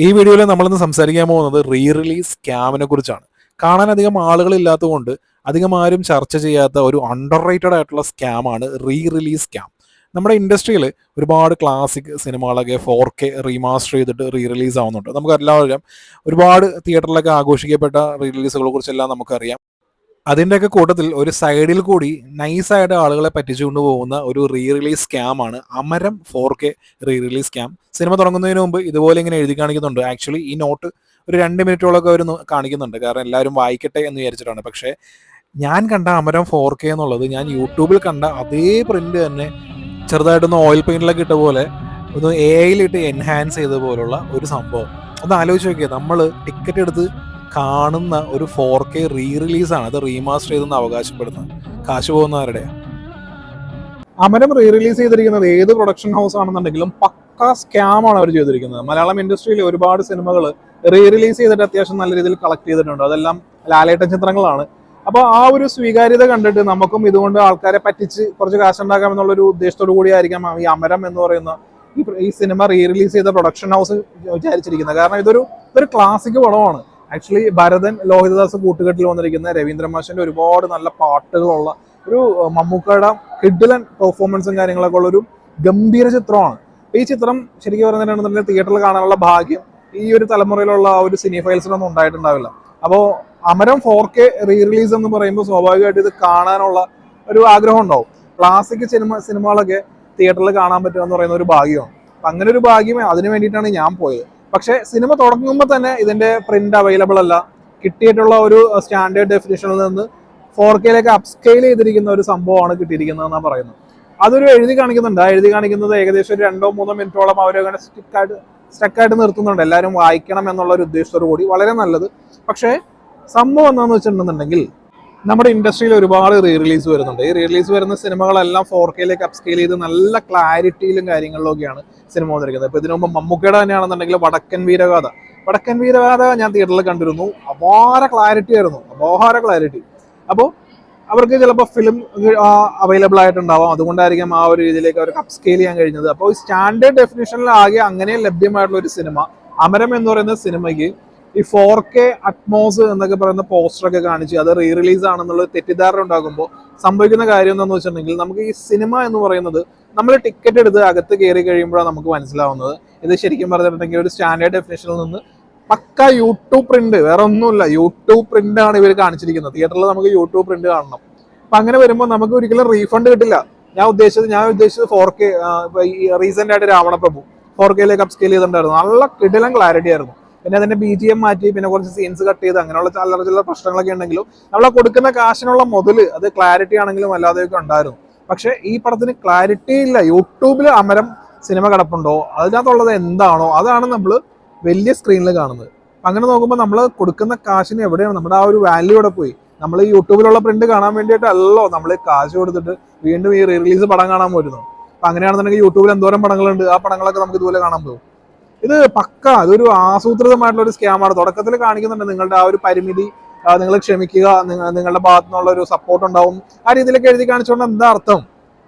ഈ വീഡിയോയിൽ നമ്മളിന്ന് സംസാരിക്കാൻ പോകുന്നത് റീ റിലീസ് സ്കാമിനെ കുറിച്ചാണ്. കാണാൻ അധികം ആളുകളില്ലാത്തതുകൊണ്ട് അധികം ആരും ചർച്ച ചെയ്യാത്ത ഒരു അണ്ടർ റേറ്റഡ് ആയിട്ടുള്ള സ്കാമാണ് റീ റിലീസ് സ്കാം. നമ്മുടെ ഇൻഡസ്ട്രിയിൽ ഒരുപാട് ക്ലാസിക് സിനിമകളൊക്കെ 4K റീമാസ്റ്റർ ചെയ്തിട്ട് റീ റിലീസ് ആവുന്നുണ്ട്. നമുക്ക് എല്ലാവരും ഒരുപാട് തിയേറ്ററിലൊക്കെ ആഘോഷിക്കപ്പെട്ട റീ റിലീസുകളെ കുറിച്ചെല്ലാം നമുക്കറിയാം. അതിൻ്റെയൊക്കെ കൂട്ടത്തിൽ ഒരു സൈഡിൽ കൂടി നൈസായിട്ട് ആളുകളെ പറ്റിച്ചുകൊണ്ട് പോകുന്ന ഒരു റീ റിലീസ് സ്കാമാണ് Amaram 4K re release scam. Cinema തുടങ്ങുന്നതിന് മുമ്പ് ഇതുപോലെ ഇങ്ങനെ എഴുതി കാണിക്കുന്നുണ്ട്. ആക്ച്വലി ഈ നോട്ട് ഒരു 2 മിനിറ്റോളൊക്കെ അവർ കാണിക്കുന്നുണ്ട്, കാരണം എല്ലാവരും വായിക്കട്ടെ എന്ന് വിചാരിച്ചിട്ടാണ്. പക്ഷേ ഞാൻ കണ്ട അമരം 4K എന്നുള്ളത് ഞാൻ യൂട്യൂബിൽ കണ്ട അതേ പ്രിന്റ് തന്നെ ചെറുതായിട്ടൊന്ന് ഓയിൽ പെയിന്റിലൊക്കെ ഇട്ട പോലെ ഒന്ന് AI-ലിട്ട് എൻഹാൻസ് ചെയ്ത പോലുള്ള ഒരു സംഭവം. ഒന്ന് ആലോചിച്ച് നോക്കിയാൽ നമ്മൾ ടിക്കറ്റ് എടുത്ത് കാണുന്ന ഒരു 4K റീ റിലീസാണ്, അത് റീമാസ്റ്റർ ചെയ്തെന്ന് അവകാശപ്പെടുന്നത്. കാശ് പോകുന്നവരുടെ അമരം റീ റിലീസ് ചെയ്തിരിക്കുന്നത് ഏത് പ്രൊഡക്ഷൻ ഹൗസ് ആണെന്നുണ്ടെങ്കിലും പക്കാ സ്കാമാണ് അവർ ചെയ്തിരിക്കുന്നത്. മലയാളം ഇൻഡസ്ട്രിയിൽ ഒരുപാട് സിനിമകൾ റീ റിലീസ് ചെയ്തിട്ട് അത്യാവശ്യം നല്ല രീതിയിൽ കളക്ട് ചെയ്തിട്ടുണ്ട്. അതെല്ലാം ലാലേട്ടൻ ചിത്രങ്ങളാണ്. അപ്പോൾ ആ ഒരു സ്വീകാര്യത കണ്ടിട്ട് നമുക്കും ഇതുകൊണ്ട് ആൾക്കാരെ പറ്റിച്ച് കുറച്ച് കാശുണ്ടാക്കാം എന്നുള്ളൊരു ഉദ്ദേശത്തോടു കൂടിയായിരിക്കാം ഈ അമരം എന്ന് പറയുന്ന ഈ സിനിമ റീ റിലീസ് ചെയ്ത പ്രൊഡക്ഷൻ ഹൗസ് വിചാരിച്ചിരിക്കുന്നത്. കാരണം ഇതൊരു ക്ലാസിക് പടമാണ്. ആക്ച്വലി ഭരതൻ, ലോഹിതദാസ് കൂട്ടുകെട്ടിൽ വന്നിരിക്കുന്ന രവീന്ദ്ര മാഷിന്റെ ഒരുപാട് നല്ല പാട്ടുകളുള്ള ഒരു മമ്മൂക്കയുടെ കിഡിലൻ പെർഫോമൻസും കാര്യങ്ങളൊക്കെ ഉള്ള ഒരു ഗംഭീര ചിത്രമാണ്. ഈ ചിത്രം ശരിക്കും പറഞ്ഞിട്ടുണ്ടെങ്കിൽ തിയേറ്ററിൽ കാണാനുള്ള ഭാഗ്യം ഈ ഒരു തലമുറയിലുള്ള ആ ഒരു സിനി ഫൈൽസിനൊന്നും ഉണ്ടായിട്ടുണ്ടാവില്ല. അപ്പോൾ അമരം 4K റീ റിലീസ് എന്ന് പറയുമ്പോൾ സ്വാഭാവികമായിട്ട് ഇത് കാണാനുള്ള ഒരു ആഗ്രഹം ഉണ്ടാവും. ക്ലാസിക് സിനിമകളൊക്കെ തിയേറ്ററിൽ കാണാൻ പറ്റുക എന്ന് പറയുന്ന ഒരു ഭാഗ്യമാണ്. അപ്പം അങ്ങനെ ഒരു ഭാഗ്യം അതിന് വേണ്ടിയിട്ടാണ് ഞാൻ പോയത്. പക്ഷേ സിനിമ തുടങ്ങുമ്പോൾ തന്നെ ഇതിന്റെ പ്രിന്റ് അവൈലബിൾ അല്ല. കിട്ടിയിട്ടുള്ള ഒരു സ്റ്റാൻഡേർഡ് ഡെഫിനിഷനിൽ നിന്ന് 4Kയിലേക്ക് അപ്സ്കെയിൽ ചെയ്തിരിക്കുന്ന ഒരു സംഭവമാണ് കിട്ടിയിരിക്കുന്നത് എന്നാണ് പറയുന്നത്. അതൊരു എഴുതി കാണിക്കുന്നുണ്ട്. ആ എഴുതി കാണിക്കുന്നത് ഏകദേശം ഒരു 2-3 മിനിറ്റോളം അവരങ്ങനെ സ്റ്റക്കായിട്ട് നിർത്തുന്നുണ്ട്. എല്ലാവരും വായിക്കണം എന്നുള്ള ഒരു ഉദ്ദേശത്തോടു കൂടി. വളരെ നല്ലത്. പക്ഷേ സംഭവം എന്താണെന്ന് വെച്ചിട്ടുണ്ടെന്നുണ്ടെങ്കിൽ നമ്മുടെ ഇൻഡസ്ട്രിയിൽ ഒരുപാട് റീ റിലീസ് വരുന്നുണ്ട്. ഈ റീ റിലീസ് വരുന്ന സിനിമകളെല്ലാം 4Kയിലേക്ക് അപ്സ്കെയിൽ ചെയ്ത് നല്ല ക്ലാരിറ്റിയിലും കാര്യങ്ങളിലൊക്കെയാണ് സിനിമ വന്നിരിക്കുന്നത്. ഇപ്പോൾ ഇതിനു മുമ്പ് മമ്മൂക്കയുടെ തന്നെയാണെന്നുണ്ടെങ്കിൽ വടക്കൻ വീരഗാഥ ഞാൻ തിയേറ്ററിൽ കണ്ടിരുന്നു. അപാര ക്ലാരിറ്റി ആയിരുന്നു, അപാര ക്ലാരിറ്റി. അപ്പോൾ അവർക്ക് ചിലപ്പോൾ ഫിലിം അവൈലബിൾ ആയിട്ടുണ്ടാവാം, അതുകൊണ്ടായിരിക്കും ആ ഒരു രീതിയിലേക്ക് അവർക്ക് അപ്സ്കെയിൽ ചെയ്യാൻ കഴിഞ്ഞത്. അപ്പോൾ ഈ സ്റ്റാൻഡേർഡ് ഡെഫിനിഷനിലാകെ അങ്ങനെ ലഭ്യമായിട്ടുള്ള ഒരു സിനിമ അമരം എന്ന് പറയുന്ന സിനിമയ്ക്ക് ഈ 4K അറ്റ്മോസ് എന്നൊക്കെ പറയുന്ന പോസ്റ്ററൊക്കെ കാണിച്ച് അത് റീ റിലീസ് ആണെന്നുള്ള തെറ്റിദ്ധാരണ ഉണ്ടാകുമ്പോൾ സംഭവിക്കുന്ന കാര്യം എന്താണെന്ന് വെച്ചിട്ടുണ്ടെങ്കിൽ നമുക്ക് ഈ സിനിമ എന്ന് പറയുന്നത് നമ്മൾ ടിക്കറ്റ് എടുത്ത് അകത്ത് കയറി കഴിയുമ്പോഴാണ് നമുക്ക് മനസ്സിലാവുന്നത് ഇത് ശരിക്കും പറഞ്ഞിട്ടുണ്ടെങ്കിൽ ഒരു സ്റ്റാൻഡേർഡ് ഡെഫിനിഷനിൽ നിന്ന് പക്ക യൂട്യൂബ് പ്രിന്റ്, വേറെ ഒന്നുമില്ല, യൂട്യൂബ് പ്രിന്റ് ആണ് ഇവർ കാണിച്ചിരിക്കുന്നത്. തിയേറ്ററിൽ നമുക്ക് യൂട്യൂബ് പ്രിന്റ് കാണണം. അപ്പൊ അങ്ങനെ വരുമ്പോൾ നമുക്ക് ഒരിക്കലും റീഫണ്ട് കിട്ടില്ല. ഞാൻ ഉദ്ദേശിച്ചത് 4K റീസെന്റ് ആയിട്ട് രാവണപ്രഭു 4Kയിലേക്ക് അപ്സ്കെയിൽ ചെയ്തിട്ടുണ്ടായിരുന്നു. നല്ല കിടിലൻ ക്ലാരിറ്റി ആയിരുന്നു. പിന്നെ അതിന്റെ BGM മാറ്റി, പിന്നെ കുറച്ച് സീൻസ് കട്ട് ചെയ്ത് അങ്ങനെയുള്ള ചില പ്രശ്നങ്ങളൊക്കെ ഉണ്ടെങ്കിലും നമ്മളെ കൊടുക്കുന്ന കാശിനുള്ള മുതല് അത് ക്ലാരിറ്റി ആണെങ്കിലും അല്ലാതെയൊക്കെ ഉണ്ടായിരുന്നു. പക്ഷെ ഈ പടത്തിന് ക്ലാരിറ്റി ഇല്ല. യൂട്യൂബിൽ അമരം സിനിമ കിടപ്പുണ്ടോ, അതിനകത്തുള്ളത് എന്താണോ അതാണ് നമ്മൾ വലിയ സ്ക്രീനിൽ കാണുന്നത്. അങ്ങനെ നോക്കുമ്പോൾ നമ്മൾ കൊടുക്കുന്ന കാശിന് എവിടെയാണ് നമ്മുടെ ആ ഒരു വാല്യൂ ഇവിടെ പോയി. നമ്മൾ ഈ യൂട്യൂബിലുള്ള പ്രിന്റ് കാണാൻ വേണ്ടിയിട്ടല്ലോ നമ്മൾ കാശ് കൊടുത്തിട്ട് വീണ്ടും ഈ റീ റിലീസ് പടം കാണാൻ പോരുന്നു. അപ്പൊ അങ്ങനെയാണെന്നുണ്ടെങ്കിൽ യൂട്യൂബിൽ എന്തോരം പടങ്ങളുണ്ട്, ആ പടങ്ങളൊക്കെ നമുക്ക് ഇതുപോലെ കാണാൻ പോകും. ഇത് പക്ക ഇതൊരു ആസൂത്രിതമായിട്ടുള്ള ഒരു സ്കാമാണ്. തുടക്കത്തിൽ കാണിക്കുന്നുണ്ട് നിങ്ങളുടെ ആ ഒരു പരിമിതി, നിങ്ങൾ ക്ഷമിക്കുക, നിങ്ങളുടെ ഭാഗത്തു നിന്നുള്ള ഒരു സപ്പോർട്ട് ഉണ്ടാവും, ആ രീതിയിലൊക്കെ എഴുതി കാണിച്ചുകൊണ്ട് എന്താ അർത്ഥം?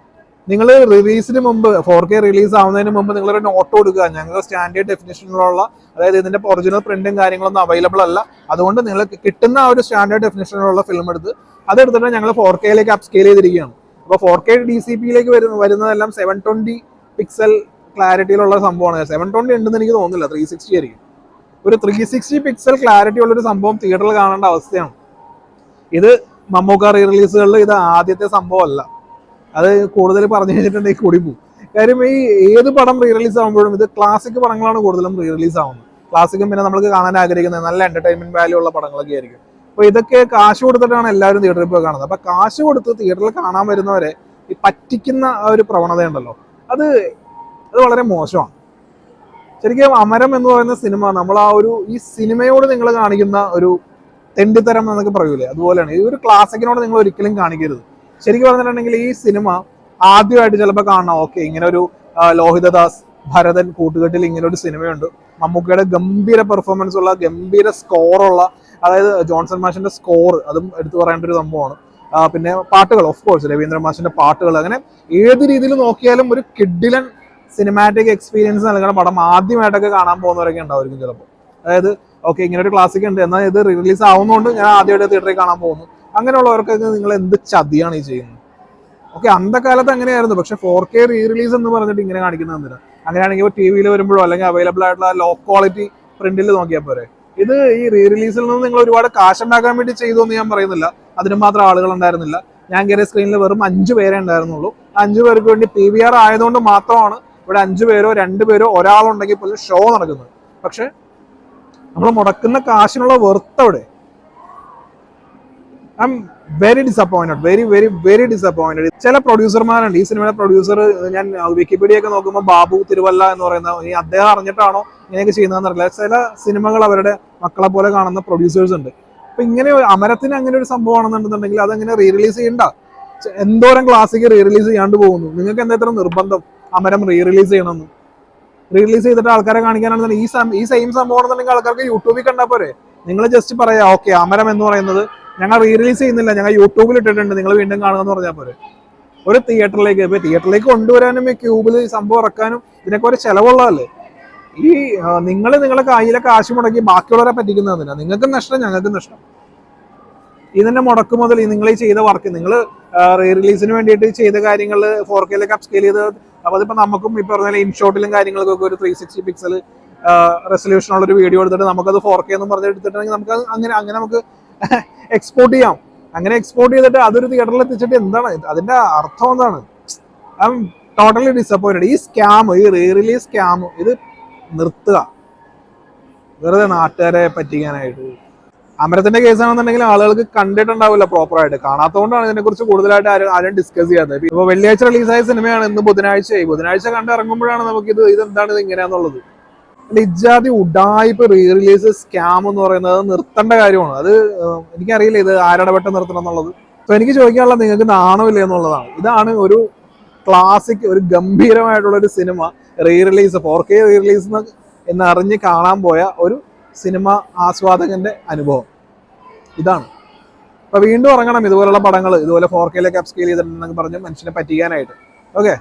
നിങ്ങൾ റിലീസിന് മുമ്പ് 4K റിലീസ് ആവുന്നതിന് മുമ്പ് നിങ്ങളൊരു നോട്ട് കൊടുക്കുക, ഞങ്ങൾ സ്റ്റാൻഡേർഡ് ഡെഫിനിഷനിലുള്ള, അതായത് ഇതിന്റെ ഒറിജിനൽ പ്രിന്റും കാര്യങ്ങളൊന്നും അവൈലബിൾ അല്ല, അതുകൊണ്ട് നിങ്ങൾക്ക് കിട്ടുന്ന ആ ഒരു സ്റ്റാൻഡേർഡ് ഡെഫിനിഷനിലുള്ള ഫിലിം അതെടുത്തിട്ട് ഞങ്ങൾ 4Kയിലേക്ക് അപ്സ്കെയിൽ ചെയ്തിരിക്കുകയാണ്. അപ്പോൾ 4K DCPയിലേക്ക് വരുന്നതെല്ലാം 720 പിക്സൽ ക്ലാരിറ്റിയിലുള്ള സംഭവമാണ്. 720 ഉണ്ടെന്ന് എനിക്ക് തോന്നുന്നില്ല, 360 ആയിരിക്കും. ഒരു 360 പിക്സൽ ക്ലാരിറ്റി ഉള്ളൊരു സംഭവം തിയേറ്ററിൽ കാണേണ്ട അവസ്ഥയാണ്. ഇത് മമ്മൂക്ക റീ റിലീസുകളിൽ ഇത് ആദ്യത്തെ സംഭവമല്ല. അത് കൂടുതൽ പറഞ്ഞു കഴിഞ്ഞിട്ടുണ്ടെങ്കിൽ കൂടി പോകും. കാര്യം ഈ ഏത് പടം റീ റിലീസ് ആകുമ്പോഴും ഇത് ക്ലാസിക് പടങ്ങളാണ് കൂടുതലും റീ റിലീസ് ആവുന്നത്. ക്ലാസിക്കും പിന്നെ നമുക്ക് കാണാൻ ആഗ്രഹിക്കുന്നത് നല്ല എന്റർടൈൻമെന്റ് വാല്യൂ ഉള്ള പടങ്ങളൊക്കെ ആയിരിക്കും. അപ്പോൾ ഇതൊക്കെ കാശ് കൊടുത്തിട്ടാണ് എല്ലാവരും തിയേറ്ററിൽ പോയി കാണുന്നത്. അപ്പൊ കാശ് കൊടുത്ത് തിയേറ്ററിൽ കാണാൻ വരുന്നവരെ ഈ പറ്റിക്കുന്ന ആ ഒരു പ്രവണതയുണ്ടല്ലോ, അത് വളരെ മോശമാണ്. ശരിക്കും അമരം എന്ന് പറയുന്ന സിനിമ നമ്മൾ ആ ഒരു ഈ സിനിമയോട് നിങ്ങൾ കാണിക്കുന്ന ഒരു തെണ്ടിത്തരം എന്നൊക്കെ പറയൂലേ, അതുപോലെയാണ്. ഈ ഒരു ക്ലാസിക്കിനോട് നിങ്ങൾ ഒരിക്കലും കാണിക്കരുത്. ശരിക്കും പറഞ്ഞിട്ടുണ്ടെങ്കിൽ ഈ സിനിമ ആദ്യമായിട്ട് ചിലപ്പോൾ കാണണം, ഓക്കെ ഇങ്ങനെ ഒരു ലോഹിതദാസ് ഭരതൻ കൂട്ടുകെട്ടിൽ ഇങ്ങനെ ഒരു സിനിമയുണ്ട്, മമ്മൂക്കയുടെ ഗംഭീര പെർഫോമൻസ് ഉള്ള ഗംഭീര സ്കോറുള്ള, അതായത് ജോൺസൺ മാഷിന്റെ സ്കോർ അതും എടുത്തു പറയേണ്ട ഒരു സംഭവമാണ്. പിന്നെ പാട്ടുകൾ, ഓഫ് കോഴ്സ് രവീന്ദ്ര മാഷിന്റെ പാട്ടുകൾ, അങ്ങനെ ഏത് രീതിയിൽ നോക്കിയാലും ഒരു കിഡിലൻ സിനിമാറ്റിക് എക്സ്പീരിയൻസ് നൽകുന്ന പടം ആദ്യമായിട്ടൊക്കെ കാണാൻ പോകുന്നവരൊക്കെ ഉണ്ടാവും ചിലപ്പോൾ. അതായത് ഓക്കെ, ഇങ്ങനെ ഒരു ക്ലാസിക് ഉണ്ട്, എന്നാൽ ഇത് റിലീസ് ആവുന്നതുകൊണ്ട് ഞാൻ ആദ്യമായിട്ട് തിയേറ്ററിൽ കാണാൻ പോകുന്നു. അങ്ങനെയുള്ളവർക്കൊക്കെ നിങ്ങൾ എന്ത് ചതിയാണ് ഈ ചെയ്യുന്നത്? ഓക്കെ, അന്നത്തെ അങ്ങനെയായിരുന്നു. പക്ഷെ 4K റീ റിലീസ് എന്ന് പറഞ്ഞിട്ട് ഇങ്ങനെ കാണിക്കുന്നത് എന്തിനാ? അങ്ങനെയാണെങ്കിൽ ടി വിയിൽ വരുമ്പോഴോ അല്ലെങ്കിൽ അവൈലബിൾ ആയിട്ടുള്ള ലോ ക്വാളിറ്റി പ്രിന്റിൽ നോക്കിയാൽ പോരെ. ഇത് ഈ റീ റിലീസിൽ നിന്ന് നിങ്ങൾ ഒരുപാട് കാശ് ഉണ്ടാക്കാൻ വേണ്ടി ചെയ്തു എന്ന് ഞാൻ പറയുന്നില്ല. അതിന് മാത്രം ആളുകൾ ഉണ്ടായിരുന്നില്ല. ഞാൻ കയറിയ സ്ക്രീനിൽ വെറും 5 പേരെ ഉണ്ടായിരുന്നുള്ളൂ. 5 പേർക്ക് വേണ്ടി PVR ആയതുകൊണ്ട് മാത്രമാണ് ഇവിടെ 5 പേരോ 2 പേരോ ഒരാളുണ്ടെങ്കിൽ പോലും ഷോ നടക്കുന്നത്. പക്ഷെ നമ്മൾ മുടക്കുന്ന കാശിനുള്ള വെർത്ത് അവിടെ. I am very disappointed, very disappointed. ചില പ്രൊഡ്യൂസർമാരുണ്ട്, ഈ സിനിമയുടെ പ്രൊഡ്യൂസർ, ഞാൻ വിക്കിപീഡിയ ഒക്കെ നോക്കുമ്പോൾ ബാബു തിരുവല്ല എന്ന് പറയുന്ന, ഈ അദ്ദേഹം അറിഞ്ഞിട്ടാണോ ഇങ്ങനെയൊക്കെ ചെയ്യുന്നതെന്ന് അറിയില്ല. ചില സിനിമകൾ അവരുടെ മക്കളെ പോലെ കാണുന്ന പ്രൊഡ്യൂസേഴ്സ് ഉണ്ട്. അപ്പൊ ഇങ്ങനെ അമരത്തിന് അങ്ങനെ ഒരു സംഭവം ആണെന്നുണ്ടെന്നുണ്ടെങ്കിൽ അതങ്ങനെ റീ റിലീസ് ചെയ്യണ്ട. എന്തോരം ക്ലാസിക് റീ റിലീസ് ചെയ്യാണ്ട് പോകുന്നു. നിങ്ങൾക്ക് എന്താ ഇത്ര നിർബന്ധം അമരം റീ റിലീസ് ചെയ്യണമെന്ന്? റീ റിലീസ് ചെയ്തിട്ട് ആൾക്കാരെ കാണിക്കാനാണെന്നുണ്ടെങ്കിൽ ഈ സെയിം സംഭവം ആണെന്നുണ്ടെങ്കിൽ ആൾക്കാർക്ക് യൂട്യൂബിൽ കണ്ടാൽ പോരെ. നിങ്ങൾ ജസ്റ്റ് പറയാ ഓക്കെ, അമരം എന്ന് പറയുന്നത് ഞങ്ങൾ റീ റിലീസ് ചെയ്യുന്നില്ല, ഞങ്ങൾ യൂട്യൂബിൽ ഇട്ടിട്ടുണ്ട്, നിങ്ങൾ വീണ്ടും കാണുക എന്ന് പറഞ്ഞാൽ പോരെ. ഒരു തിയേറ്ററിലേക്ക് കൊണ്ടുവരാനും ഈ ക്യൂബിൽ സംഭവം ഇറക്കാനും ഇതിനൊക്കെ ഒരു ചെലവുള്ളതല്ലേ. ഈ നിങ്ങളുടെ കയ്യിലെ കാശ് മുടക്കി ബാക്കിയുള്ളവരെ പറ്റിക്കുന്നതിനാ. നിങ്ങൾക്കും നഷ്ടം, ഞങ്ങൾക്കും നഷ്ടം. ഇതിന്റെ മുടക്ക് മുതൽ നിങ്ങൾ ഈ ചെയ്ത വർക്ക്, നിങ്ങൾ റീ റിലീസിന് വേണ്ടിയിട്ട് ചെയ്ത കാര്യങ്ങൾ 4Kയിലേക്ക് അപ്സ്കെയിൽ ചെയ്ത്, അപ്പോൾ അതിപ്പോൾ നമുക്കും ഈ പറഞ്ഞ ഇൻഷോട്ടിലും കാര്യങ്ങൾക്കൊക്കെ ഒരു 360 പിക്സൽ റെസൊല്യൂഷനുള്ള ഒരു വീഡിയോ എടുത്തിട്ട് നമുക്കത് 4K എന്നും പറഞ്ഞ് എടുത്തിട്ടുണ്ടെങ്കിൽ നമുക്ക് അങ്ങനെ നമുക്ക് എക്സ്പോർട്ട് ചെയ്യാം. അങ്ങനെ എക്സ്പോർട്ട് ചെയ്തിട്ട് അതൊരു തിയേറ്ററിൽ എത്തിച്ചിട്ട് എന്താണ് അതിന്റെ അർത്ഥം? എന്താണ്? I am totally disappointed. ഈ സ്കാം, ഈ റീ റിലീസ് സ്കാം ഇത് നിർത്തുക, വെറുതെ നാട്ടുകാരെ പറ്റിക്കാനായിട്ട്. അമരത്തിന്റെ കേസാണെന്നുണ്ടെങ്കിൽ ആളുകൾക്ക് കണ്ടിട്ടുണ്ടാവില്ല പ്രോപ്പറായിട്ട്. കാണാത്തതുകൊണ്ടാണ് ഇതിനെക്കുറിച്ച് കൂടുതലായിട്ട് ആരും ഡിസ്കസ് ചെയ്യാത്തത്. ഇപ്പോൾ വെള്ളിയാഴ്ച റിലീസായ സിനിമയാണ്, ഇന്ന് ബുധനാഴ്ച കണ്ട് ഇറങ്ങുമ്പോഴാണ് നമുക്ക് ഇതെന്താണ് ഇത് ഇങ്ങനെയാന്നുള്ളത്. ഇജാതി ഉഡായിപ്പ് റീ റിലീസ് സ്കാം എന്ന് പറയുന്നത് നിർത്തേണ്ട കാര്യമാണ്. അത് എനിക്കറിയില്ല ഇത് ആരിടപെട്ട് നിർത്തണം എന്നുള്ളത്. അപ്പൊ എനിക്ക് ചോദിക്കാനുള്ള, നിങ്ങൾക്ക് നാണമില്ല എന്നുള്ളതാണ്. ഇതാണ് ഒരു ക്ലാസിക്, ഒരു ഗംഭീരമായിട്ടുള്ള ഒരു cinema re release 4K re release എന്ന് അറിഞ്ഞ് കാണാൻ പോയ ഒരു സിനിമ ആസ്വാദകന്റെ അനുഭവം ഇതാണ്. അപ്പൊ വീണ്ടും ഇറങ്ങണം ഇതുപോലുള്ള പടങ്ങൾ, ഇതുപോലെ 4Kയിലേക്ക് അപ്സ്കെയിൽ ചെയ്തിട്ടുണ്ടെന്ന് പറഞ്ഞ് മനുഷ്യനെ പറ്റിക്കാനായിട്ട്. ഓക്കെ.